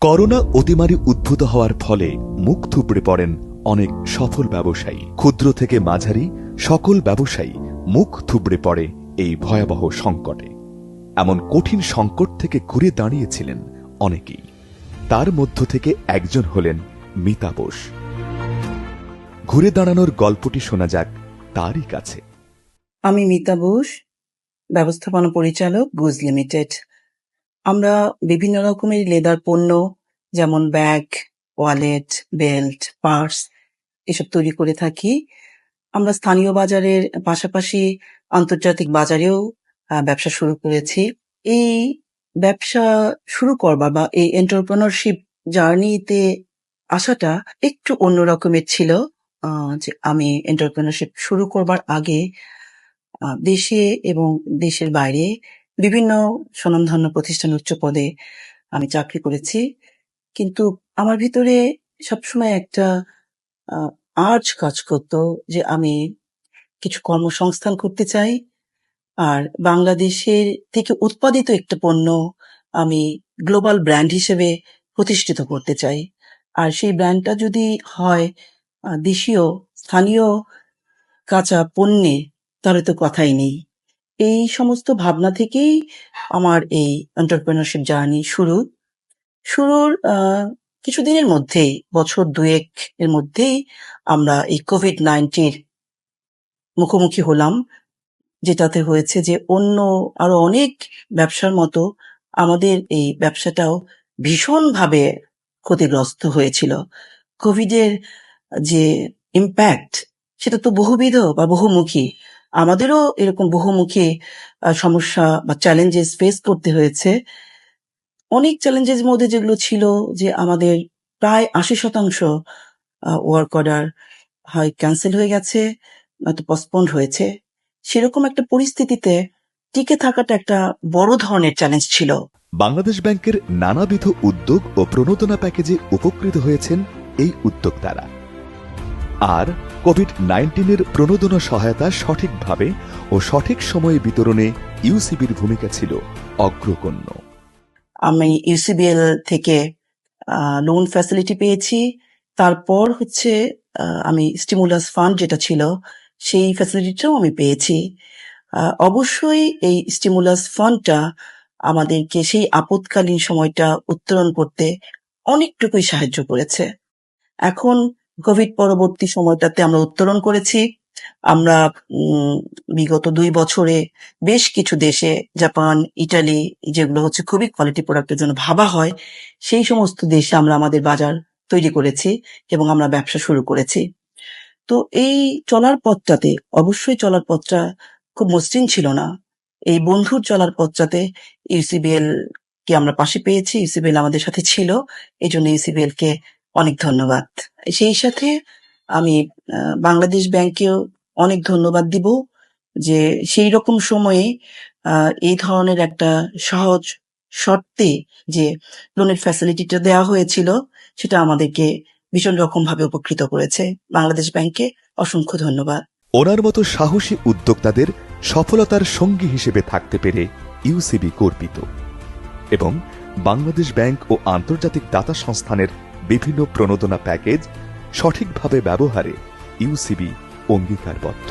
Corona অতিমারি উদ্ভূত হওয়ার ফলে মুখ থুবড়ে পড়েন অনেক সফল ব্যবসায়ী। ক্ষুদ্র থেকে মাঝারি সকল ব্যবসায়ী মুখ থুবড়ে পড়ে এই ভয়াবহ সংকটে। এমন কঠিন সংকট থেকে ঘুরে দাঁড়িয়েছিলেন অনেকেই। তার মধ্য থেকে একজন হলেন মিতা বোস। ঘুরে দাঁড়ানোর গল্পটি শোনা যাক তারই কাছে। আমি মিতা বোস, ব্যবস্থাপনা পরিচালক, গুজ লিমিটেড। আমরা বিভিন্ন রকমের লেদার পণ্য যেমন ব্যাগ, ওয়ালেট, বেল্ট, পার্স এসব তৈরি করে থাকি। আমরা স্থানীয় বাজারের পাশাপাশি আন্তর্জাতিক বাজারেও ব্যবসা শুরু করেছি। এই ব্যবসা শুরু করবার বা এই এন্টারপ্রেনারশিপ জার্নিতে আসাটা একটু অন্য রকমের ছিল। যে আমি এন্টারপ্রেনারশিপ শুরু করবার আগে দেশে এবং দেশের বাইরে বিভিন্ন স্বনামধন্য প্রতিষ্ঠান উচ্চ পদে আমি চাকরি করেছি, কিন্তু আমার ভিতরে সবসময় একটা আর্জ কাজ করতো যে আমি কিছু কর্মসংস্থান করতে চাই, আর বাংলাদেশের থেকে উৎপাদিত একটা পণ্য আমি গ্লোবাল ব্র্যান্ড হিসেবে প্রতিষ্ঠিত করতে চাই। আর সেই ব্র্যান্ডটা যদি হয় দেশীয় স্থানীয় কাঁচা পণ্যে, তাহলে তো কথাই নেই। এই সমস্ত ভাবনা থেকেই আমার এই এন্টারপ্রেনারশিপ জার্নি শুরুর কিছুদিনের মধ্যেই, বছর দুয়েক এর মধ্যেই আমরা এই কোভিড-19 মুখোমুখি হলাম, যেটাতে হয়েছে যে অন্য আরো অনেক ব্যবসার মতো আমাদের এই ব্যবসাটাও ভীষণভাবে ক্ষতিগ্রস্ত হয়েছিল। কোভিডের যে ইম্প্যাক্ট, সেটা তো বহুবিধ বা বহুমুখী। আমাদেরও এরকম বহুমুখী সমস্যা বা চ্যালেঞ্জেস ফেস করতে হয়েছে। অনেক চ্যালেঞ্জের মধ্যে যেগুলো ছিল যে আমাদের প্রায় ৮০% ওয়ার্ক অর্ডার হয় ক্যান্সেল হয়ে গেছে, নয়তো পোস্টপন্ড হয়েছে। সেরকম একটা পরিস্থিতিতে টিকে থাকাটা একটা বড় ধরনের চ্যালেঞ্জ ছিল। বাংলাদেশ ব্যাংকের নানাবিধ উদ্যোগ ও প্রণোদনা প্যাকেজে উপকৃত হয়েছেন এই উদ্যোক্তারা। আর কোভিড-19 প্রণোদনা সহায়তা সঠিকভাবে ও সঠিক সময়ে বিতরণে ইউসিবির ভূমিকা ছিল অগ্রগণ্য। আমি ইউসিবিএল থেকে লোন ফ্যাসিলিটি পেয়েছি। তারপর হচ্ছে আমি স্টিমুলাস ফান্ড যেটা ছিল সেই ফ্যাসিলিটিটাও আমি পেয়েছি। অবশ্যই এই স্টিমুলাস ফান্ডটা আমাদেরকে সেই আপৎকালীন সময়টা উত্তরণ করতে অনেকটুকুই সাহায্য করেছে। এখন কোভিড পরবর্তী সময়টাতে আমরা উত্তরণ করেছি। আমরা বিগত 2 বছরে বেশ কিছু দেশে, জাপান, ইটালি, যেগুলো হচ্ছে খুবই কোয়ালিটি প্রোডাক্টের জন্য ভাবা হয়, সেই সমস্ত দেশে আমরা আমাদের বাজার তৈরি করেছি এবং আমরা ব্যবসা শুরু করেছি। তো এই চলার পথটাতে, অবশ্যই চলার পথটা খুব মসৃণ ছিল না। এই বন্ধুর চলার পথটাতে ইউসিবিএল কে আমরা পাশে পেয়েছি, ইউসিবিএল আমাদের সাথে ছিল, এই জন্য ইউসিবিএল কে অনেক ধন্যবাদ। সেই সাথে আমি বাংলাদেশ ব্যাংকেও অনেক ধন্যবাদ দিব যে সেই রকম সময়ে এই ধরনের একটা সহজ শর্তে যে লোনের ফ্যাসিলিটিটা দেওয়া হয়েছিল, সেটা আমাদেরকে ভীষণ রকম ভাবে উপকৃত করেছে। বাংলাদেশ ব্যাংকে অসংখ্য ধন্যবাদ। ওনার মতো সাহসী উদ্যোক্তাদের সফলতার সঙ্গী হিসেবে থাকতে পেরে ইউসিবি গর্বিত এবং বাংলাদেশ ব্যাংক ও আন্তর্জাতিক দাতা সংস্থানের বিভিন্ন প্রণোদনা প্যাকেজ সঠিকভাবে ব্যবহারে ইউসিবি অঙ্গীকারবদ্ধ।